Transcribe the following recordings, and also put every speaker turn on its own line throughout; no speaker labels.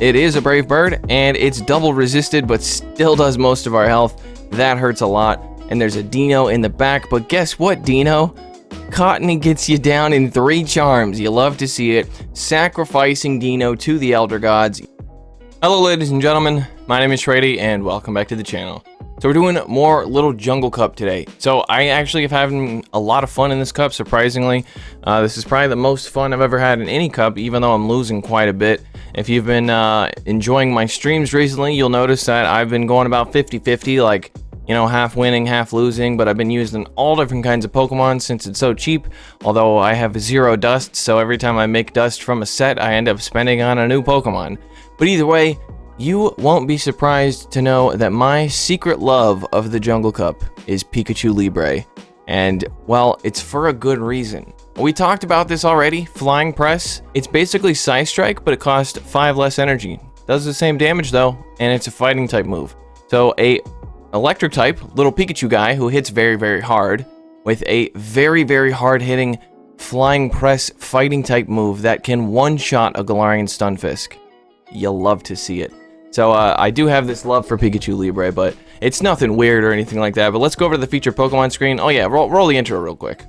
It is a brave bird, and it's double resisted, but still does most of our health. That hurts a lot. And there's a Dino in the back, but guess what, Dino? Cottony gets you down in 3 charms. You love to see it. Sacrificing Dino to the Elder Gods. Hello, ladies and gentlemen. My name is Shrady, and welcome back to the channel. So we're doing more Little Jungle Cup today. So I actually have having a lot of fun in this cup, surprisingly. This is probably the most fun I've ever had in any cup, even though I'm losing quite a bit. If you've been enjoying my streams recently, you'll notice that I've been going about 50-50, like, you know, half winning, half losing, but I've been using all different kinds of Pokemon since it's so cheap, although I have 0 dust, so every time I make dust from a set, I end up spending on a new Pokemon. But either way, you won't be surprised to know that my secret love of the Jungle Cup is Pikachu Libre. And, well, it's for a good reason. We talked about this already, Flying Press. It's basically Psy Strike, but it costs 5 less energy. Does the same damage though, and it's a fighting type move. So a electric type, little Pikachu guy who hits very, very hard with a very, very hard hitting Flying Press fighting type move that can one-shot a Galarian Stunfisk. You'll love to see it. So I do have this love for Pikachu Libre, but it's nothing weird or anything like that. But let's go over to the featured Pokemon screen. Oh yeah, roll the intro real quick.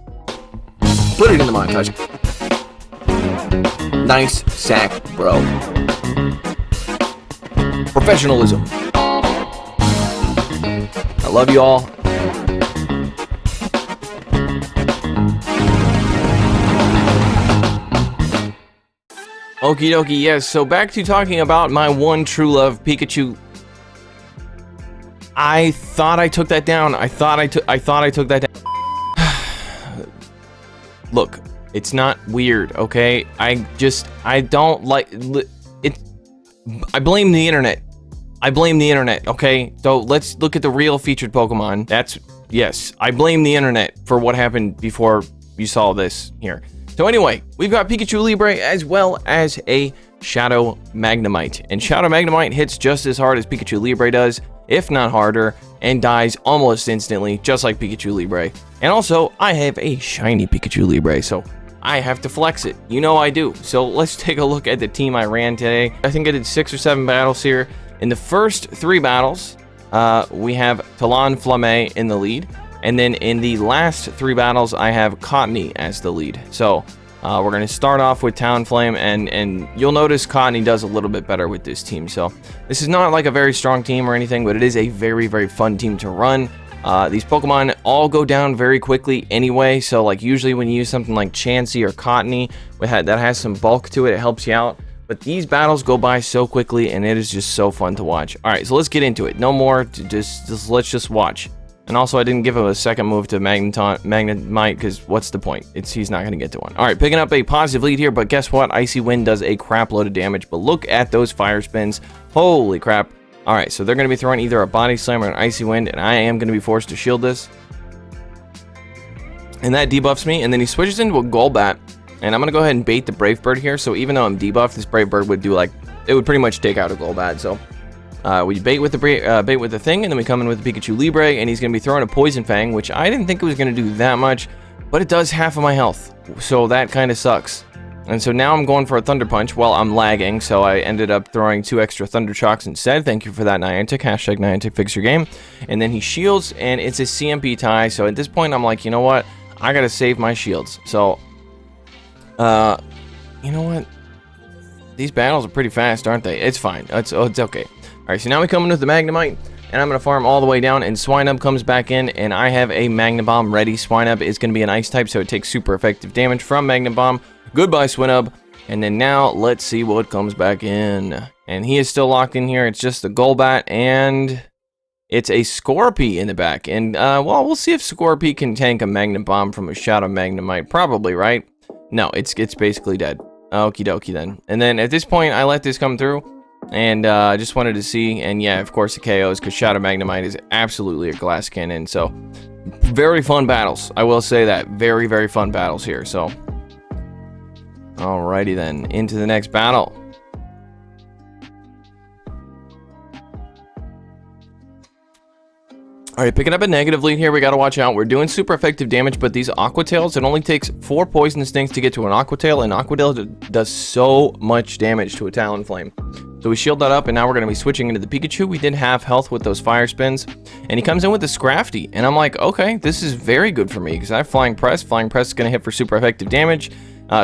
Put it in the montage. Nice sack, bro. Professionalism. I love you all. Okie dokie, yes, so back to talking about my one true love, Pikachu. I thought I took that down. I thought I took that down. Look, it's not weird, okay? I don't like it. I blame the internet. Okay? So let's look at the real featured Pokemon. Yes, I blame the internet for what happened before you saw this here. So anyway, we've got Pikachu Libre as well as a Shadow Magnemite. And Shadow Magnemite hits just as hard as Pikachu Libre does, if not harder, and dies almost instantly, just like Pikachu Libre. And also, I have a shiny Pikachu Libre, so I have to flex it. You know I do. So let's take a look at the team I ran today. I think I did 6 or 7 battles here. In the first 3 battles, we have Talonflamme in the lead. And then in the last 3 battles, I have Cottony as the lead. So we're going to start off with Talonflame, and you'll notice Cottony does a little bit better with this team. So this is not like a very strong team or anything, but it is a very, very fun team to run. These Pokemon all go down very quickly anyway. So like usually when you use something like Chansey or Cottony that has some bulk to it, it helps you out. But these battles go by so quickly, and it is just so fun to watch. All right, so let's get into it. No more, let's just watch. And also, I didn't give him a second move to Magnemite, because what's the point? He's not going to get to one. All right, picking up a positive lead here, but guess what? Icy Wind does a crap load of damage, but look at those fire spins. Holy crap. All right, so they're going to be throwing either a Body Slam or an Icy Wind, and I am going to be forced to shield this. And that debuffs me, and then he switches into a Golbat, and I'm going to go ahead and bait the Brave Bird here, so even though I'm debuffed, this Brave Bird would do, like, it would pretty much take out a Golbat, so... we bait with the thing, and then we come in with the Pikachu Libre, and he's going to be throwing a Poison Fang, which I didn't think it was going to do that much, but it does half of my health, so that kind of sucks. And so now I'm going for a Thunder Punch. Well, I'm lagging, so I ended up throwing 2 extra Thunder Shocks instead. Thank you for that, Niantic. Hashtag Niantic fix your game. And then he shields, and it's a CMP tie, so at this point I'm like, you know what? I got to save my shields. So, you know what? These battles are pretty fast, aren't they? It's fine. It's okay. Alright, so now we come in with the Magnemite, and I'm going to farm all the way down, and Swinub comes back in, and I have a Magnum Bomb ready. Swinub is going to be an Ice type, so it takes super effective damage from Magnum Bomb. Goodbye, Swinub. And then now, let's see what comes back in. And he is still locked in here. It's just the Golbat, and it's a Scorpy in the back. And, well, we'll see if Scorpy can tank a Magnum Bomb from a Shadow Magnemite. Probably, right? No, it's basically dead. Okie dokie then. And then at this point, I let this come through. And I just wanted to see, and yeah, of course it KOs, because Shadow Magnemite is absolutely a glass cannon. So, very fun battles. I will say that. Very, very fun battles here. So, alrighty then. Into the next battle. Alright, picking up a negative lead here. We got to watch out. We're doing super effective damage, but these Aqua Tails, it only takes 4 Poison Stings to get to an Aqua Tail, and Aqua Tail does so much damage to a Talonflame. So we shield that up, and now we're going to be switching into the Pikachu. We did have health with those fire spins, and he comes in with the Scrafty, and I'm like, okay, this is very good for me because I have Flying Press. Flying Press is going to hit for super effective damage.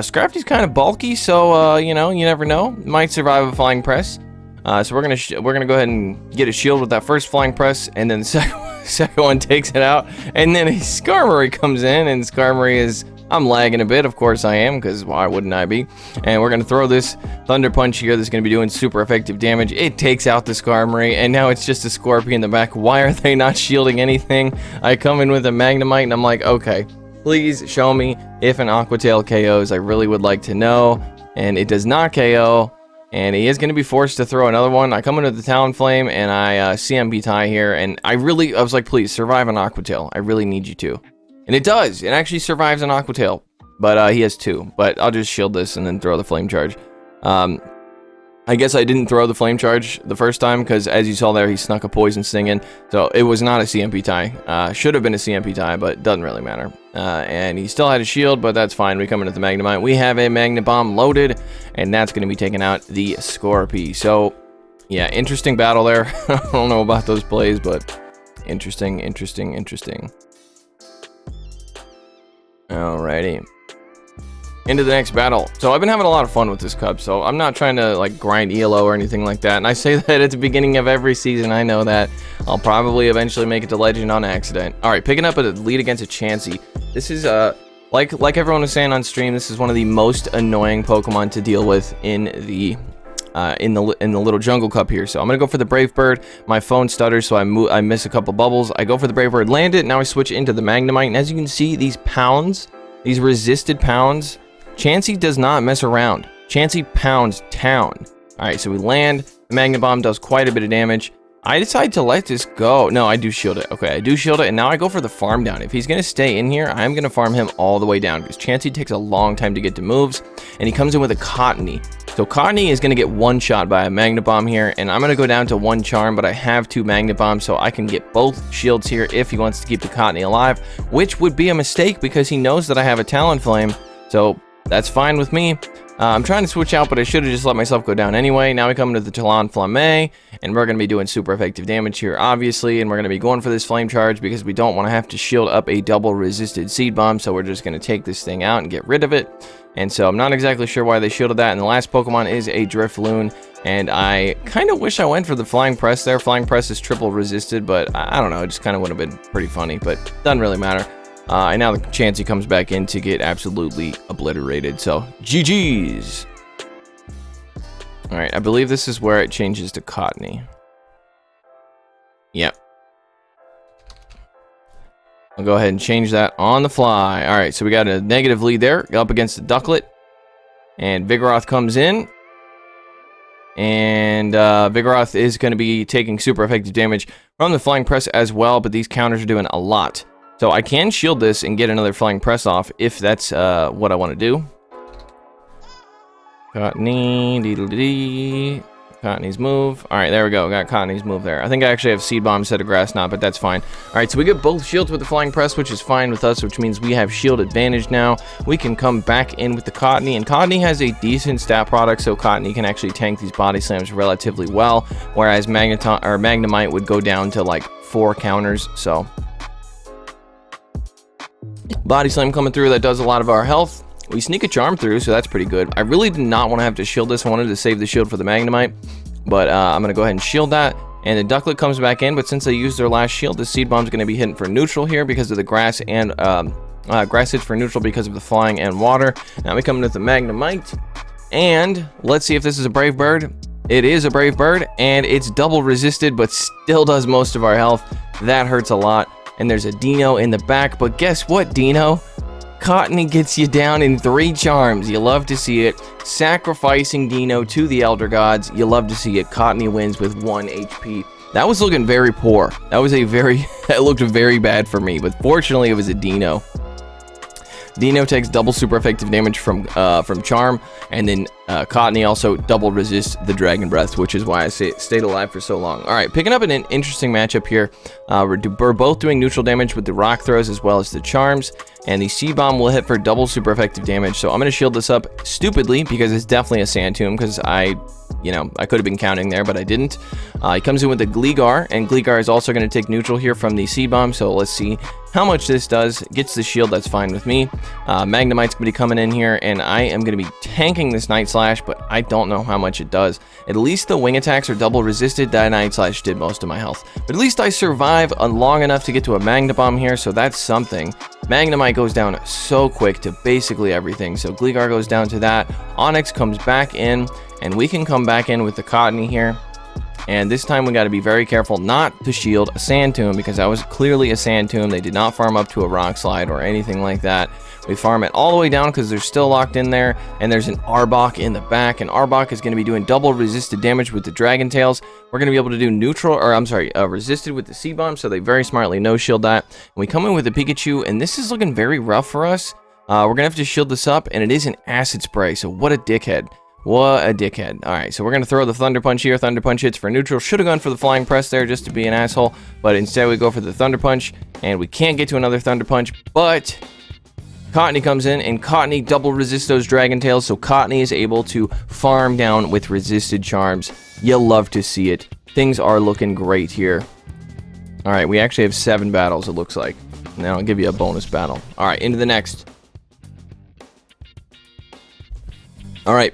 Scrafty's kind of bulky, so you know, you never know. Might survive a Flying Press. So we're gonna go ahead and get a shield with that first Flying Press, and then the second one takes it out, and then a Skarmory comes in, and Skarmory is, I'm lagging a bit, of course I am, because why wouldn't I be? And we're gonna throw this Thunder Punch here that's gonna be doing super effective damage. It takes out the Skarmory, and now it's just a Scorpion in the back. Why are they not shielding anything? I come in with a Magnemite, and I'm like, okay, please show me if an Aqua Tail KOs. I really would like to know, and it does not KO. And he is going to be forced to throw another one. I come into the Talonflame, and I CMB tie here, and I was like, please, survive an Aqua Tail. I really need you to. And it does. It actually survives an Aqua Tail, but he has 2. But I'll just shield this and then throw the Flame Charge. I guess I didn't throw the Flame Charge the first time, because as you saw there, he snuck a Poison Sting in. So it was not a CMP tie. Should have been a CMP tie, but doesn't really matter. And he still had a shield, but that's fine. We come into the Magnemite. We have a Magnet Bomb loaded, and that's going to be taking out the Scorpy. So, yeah, interesting battle there. I don't know about those plays, but interesting. Alrighty. Into the next battle. So I've been having a lot of fun with this Cub, so I'm not trying to like grind ELO or anything like that, and I say that at the beginning of every season. I know that I'll probably eventually make it to Legend on accident. Alright, picking up a lead against a Chansey. This is like everyone was saying on stream, this is one of the most annoying Pokemon to deal with in the little jungle cup here. So I'm gonna go for the Brave Bird. My phone stutters, so I miss a couple bubbles. I go for the Brave Bird, land it. Now I switch into the Magnemite, and as you can see, these pounds, these resisted pounds, Chansey does not mess around. Chansey pounds town. Alright, so we land. The Magnet Bomb does quite a bit of damage. I decide to let this go. No, I do shield it. Okay, I do shield it, and now I go for the farm down. If he's going to stay in here, I'm going to farm him all the way down, because Chansey takes a long time to get to moves, and he comes in with a Cottony. So Cottony is going to get one shot by a Magnet Bomb here, and I'm going to go down to 1 charm, but I have 2 Magnet Bombs, so I can get both shields here if he wants to keep the Cottony alive, which would be a mistake because he knows that I have a Talonflame. So that's fine with me. I'm trying to switch out, but I should have just let myself go down anyway. Now we come into the Talonflame, and we're going to be doing super effective damage here, obviously, and we're going to be going for this Flame Charge because we don't want to have to shield up a double resisted Seed Bomb, so we're just going to take this thing out and get rid of it. And so I'm not exactly sure why they shielded that, and the last Pokemon is a Drifloon, and I kind of wish I went for the Flying Press there. Flying Press is triple resisted, but I don't know, it just kind of would have been pretty funny, but doesn't really matter. And now the Chansey comes back in to get absolutely obliterated. So, GG's. Alright, I believe this is where it changes to Cottony. Yep. I'll go ahead and change that on the fly. Alright, so we got a negative lead there. Up against the Ducklet. And Vigoroth comes in. And Vigoroth is going to be taking super effective damage from the Flying Press as well. But these counters are doing a lot. So I can shield this and get another Flying Press off if that's what I want to do. Cottony, dee-dee-dee. Cottony's move. Alright, there we go. Got Cottony's move there. I think I actually have Seed Bomb instead of Grass Knot, but that's fine. Alright, so we get both shields with the Flying Press, which is fine with us, which means we have shield advantage now. We can come back in with the Cottony, and Cottony has a decent stat product, so Cottony can actually tank these body slams relatively well, whereas Magnemite would go down to like 4 counters, so... Body Slam coming through, that does a lot of our health. We sneak a Charm through, so that's pretty good. I really did not want to have to shield this. I wanted to save the shield for the Magnemite, but I'm going to go ahead and shield that. And the Ducklet comes back in, but since they used their last shield, the Seed Bomb's going to be hitting for neutral here because of the grass, and grass hits for neutral because of the flying and water. Now we come into the Magnemite, and let's see if this is a Brave Bird. It is a Brave Bird, and it's double resisted, but still does most of our health. That hurts a lot. And there's a Dino in the back, but guess what, Dino? Cottony gets you down in 3 charms. You love to see it. Sacrificing Dino to the Elder Gods. You love to see it. Cottony wins with 1 HP. That was looking very poor. That was that looked very bad for me, but fortunately it was a Dino. Dino takes double super effective damage from Charm, and then Cottony also double resists the Dragon Breath, which is why I stayed alive for so long. Alright, picking up an interesting matchup here. We're both doing neutral damage with the Rock Throws as well as the Charms, and the Seed Bomb will hit for double super effective damage, so I'm going to shield this up stupidly because it's definitely a Sand Tomb, because I you know, I could have been counting there, but I didn't. He comes in with the Gligar, and Gligar is also going to take neutral here from the Seed Bomb, so let's see how much this does. Gets the shield, that's fine with me. Magnemite's going to be coming in here, and I am going to be tanking this Night Slash, but I don't know how much it does. At least the wing attacks are double resisted. That Night Slash did most of my health. But at least I survive long enough to get to a Magna Bomb here, so that's something. Magnemite goes down so quick to basically everything, so Gligar goes down to that. Onix comes back in, and we can come back in with the Cottony here. And this time we got to be very careful not to shield a Sand Tomb, because that was clearly a Sand Tomb. They did not farm up to a Rock Slide or anything like that. We farm it all the way down because they're still locked in there, and there's an Arbok in the back, and Arbok is going to be doing double resisted damage with the Dragon Tails. We're going to be able to do neutral, or I'm sorry, resisted with the Seed Bomb, so they very smartly no-shield that. And we come in with the Pikachu, and this is looking very rough for us. We're going to have to shield this up, and it is an Acid Spray, so what a dickhead. What a dickhead. Alright, so we're going to throw the Thunder Punch here. Thunder Punch hits for neutral. Should have gone for the Flying Press there just to be an asshole, but instead we go for the Thunder Punch, and we can't get to another Thunder Punch, but Cottony comes in, and Cottony double resists those Dragon Tails, so Cottony is able to farm down with resisted charms. You'll love to see it. Things are looking great here. Alright, we actually have 7 battles, it looks like. Now I'll give you a bonus battle. Alright, into the next. Alright.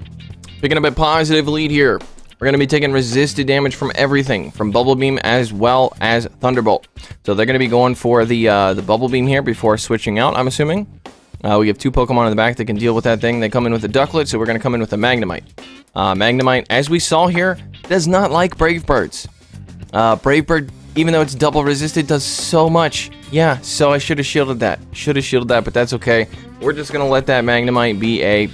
Picking up a positive lead here. We're going to be taking resisted damage from everything, from Bubble Beam as well as Thunderbolt. So they're going to be going for the Bubble Beam here before switching out, I'm assuming. We have 2 Pokemon in the back that can deal with that thing. They come in with a Ducklet, so we're going to come in with a Magnemite. Magnemite, as we saw here, does not like Brave Birds. Brave Bird, even though it's double resisted, does so much. Yeah, so I should have shielded that. But that's okay. We're just going to let that Magnemite be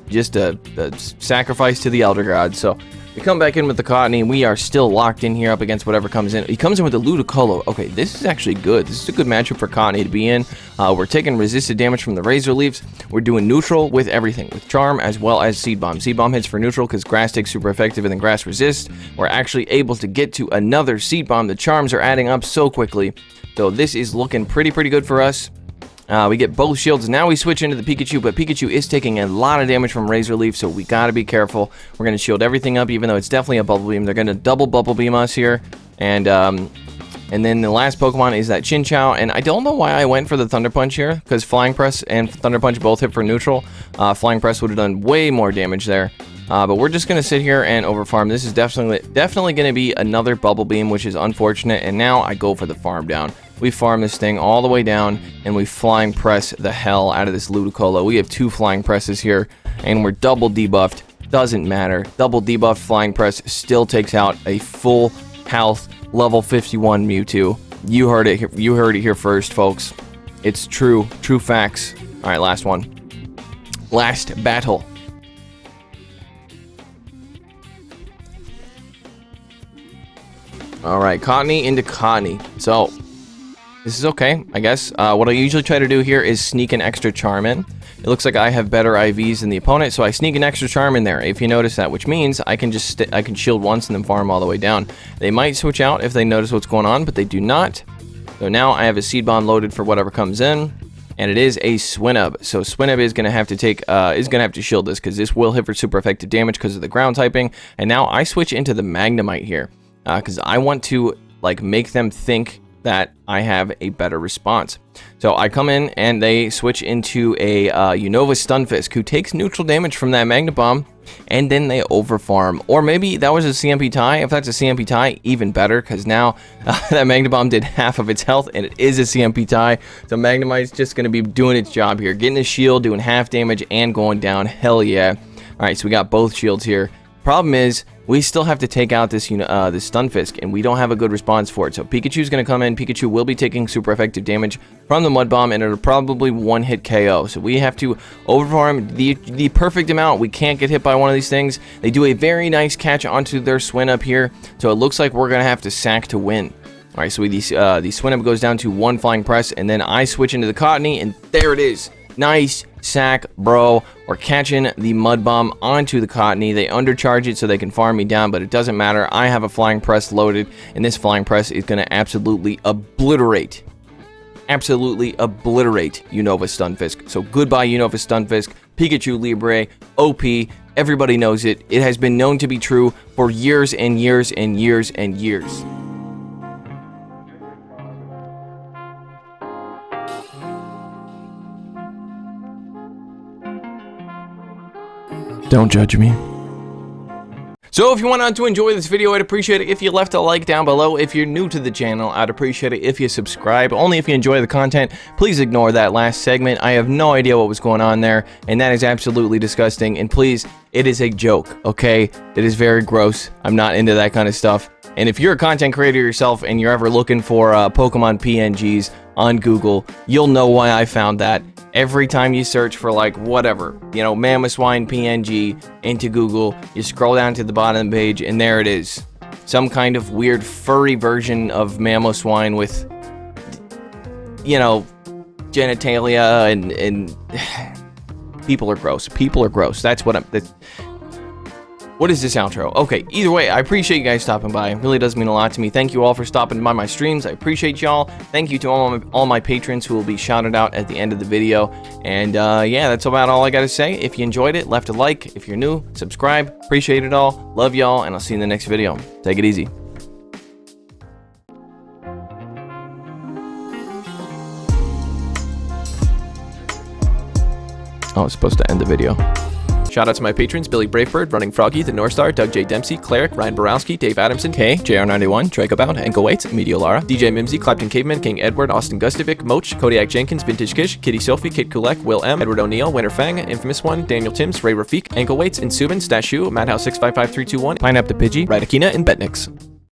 just a sacrifice to the Elder God. So we come back in with the Cottony, and we are still locked in here up against whatever comes in. He comes in with the Ludicolo. Okay, this is actually good. This is a good matchup for Cottony to be in. We're taking resisted damage from the Razor Leaves. We're doing neutral with everything, with Charm as well as Seed Bomb. Seed Bomb hits for neutral because Grass Take's super effective, and then Grass resists. We're actually able to get to another Seed Bomb. The Charms are adding up so quickly. So this is looking pretty good for us. We get both shields. Now we switch into the Pikachu, but Pikachu is taking a lot of damage from Razor Leaf, so we gotta be careful. We're gonna shield everything up, even though it's definitely a Bubble Beam. They're gonna double Bubble Beam us here, and then the last Pokemon is that Chinchou, and I don't know why I went for the Thunder Punch here, because Flying Press and Thunder Punch both hit for neutral. Flying Press would have done way more damage there. But we're just going to sit here and overfarm. This is definitely going to be another Bubble Beam, which is unfortunate. And now I go for the farm down. We farm this thing all the way down, and we Flying Press the hell out of this Ludicolo. We have 2 Flying Presses here, and we're double debuffed. Doesn't matter. Double debuffed Flying Press still takes out a full health level 51 Mewtwo. You heard it here first, folks. It's true facts. All right, last one. Last battle. Alright, Cottony into Cottony. So, this is okay, I guess. What I usually try to do here is sneak an extra Charm in. It looks like I have better IVs than the opponent, so I sneak an extra Charm in there, if you notice that, which means I can just I can shield once and then farm all the way down. They might switch out if they notice what's going on, but they do not. So now I have a Seed Bomb loaded for whatever comes in, and it is a Swinub. So Swinub is going to have to shield this, because this will hit for super effective damage because of the ground typing. And now I switch into the Magnemite here, because I want to make them think that I have a better response. So I come in, and they switch into a Unova Stunfisk, who takes neutral damage from that Magna Bomb, and then they overfarm. Or maybe that was a CMP tie. If that's a CMP tie, even better, because now that Magna Bomb did half of its health, and it is a CMP tie. So Magnemite's just going to be doing its job here, getting a shield, doing half damage, and going down. Hell yeah. Alright, so we got both shields here. Problem is, we still have to take out this Stunfisk, and we don't have a good response for it. So Pikachu's going to come in. Pikachu will be taking super effective damage from the Mud Bomb, and it'll probably one-hit KO. So we have to overfarm the perfect amount. We can't get hit by one of these things. They do a very nice catch onto their Swinub here, so it looks like we're going to have to sack to win. All right, so the Swinub goes down to 1 Flying Press, and then I switch into the Cottony, and there it is. Nice sack, bro. We're catching the Mud Bomb onto the Cottony. They undercharge it so they can farm me down, but it doesn't matter. I have a Flying Press loaded, and this Flying Press is going to absolutely obliterate Unova Stunfisk. So goodbye, Unova Stunfisk. Pikachu Libre, OP, Everybody knows it. It has been known to be true for years and years and years and years. Don't judge me. So if you went on to enjoy this video, I'd appreciate it if you left a like down below. If you're new to the channel, I'd appreciate it if you subscribe. Only if you enjoy the content. Please ignore that last segment. I have no idea what was going on there, and that is absolutely disgusting. And please, it is a joke, okay? It is very gross. I'm not into that kind of stuff. And if you're a content creator yourself and you're ever looking for Pokemon PNGs on Google, you'll know why I found that. Every time you search for, like, whatever, you know, Mamoswine PNG into Google, you scroll down to the bottom of the page, and there it is. Some kind of weird furry version of Mamoswine with, you know, genitalia and people are gross. People are gross. That's what what is this outro? Okay, either way, I appreciate you guys stopping by. It really does mean a lot to me. Thank you all for stopping by my streams. I appreciate y'all. Thank you to all my patrons who will be shouted out at the end of the video. And yeah, that's about all I got to say. If you enjoyed it, left a like. If you're new, subscribe. Appreciate it all. Love y'all, and I'll see you in the next video. Take it easy. Oh, I was supposed to end the video. Shout out to my patrons: Billy Bravebird, Running Froggy, The North Star, Doug J. Dempsey, Cleric, Ryan Borowski, Dave Adamson, K, JR91, Dracobound, Enkel Waits, Meteolara, DJ Mimsy, Clapton Caveman, King Edward, Austin Gustovic, Moach, Kodiak Jenkins, Vintage Kish, Kitty Sophie, Kit Kulek, Will M, Edward O'Neill, Winter Fang, Infamous One, Daniel Timms, Ray Rafik, Enkel Waits, Insubin, Stashu, Madhouse 655321, Pineapple Pidgey, Radakina, and Betnix.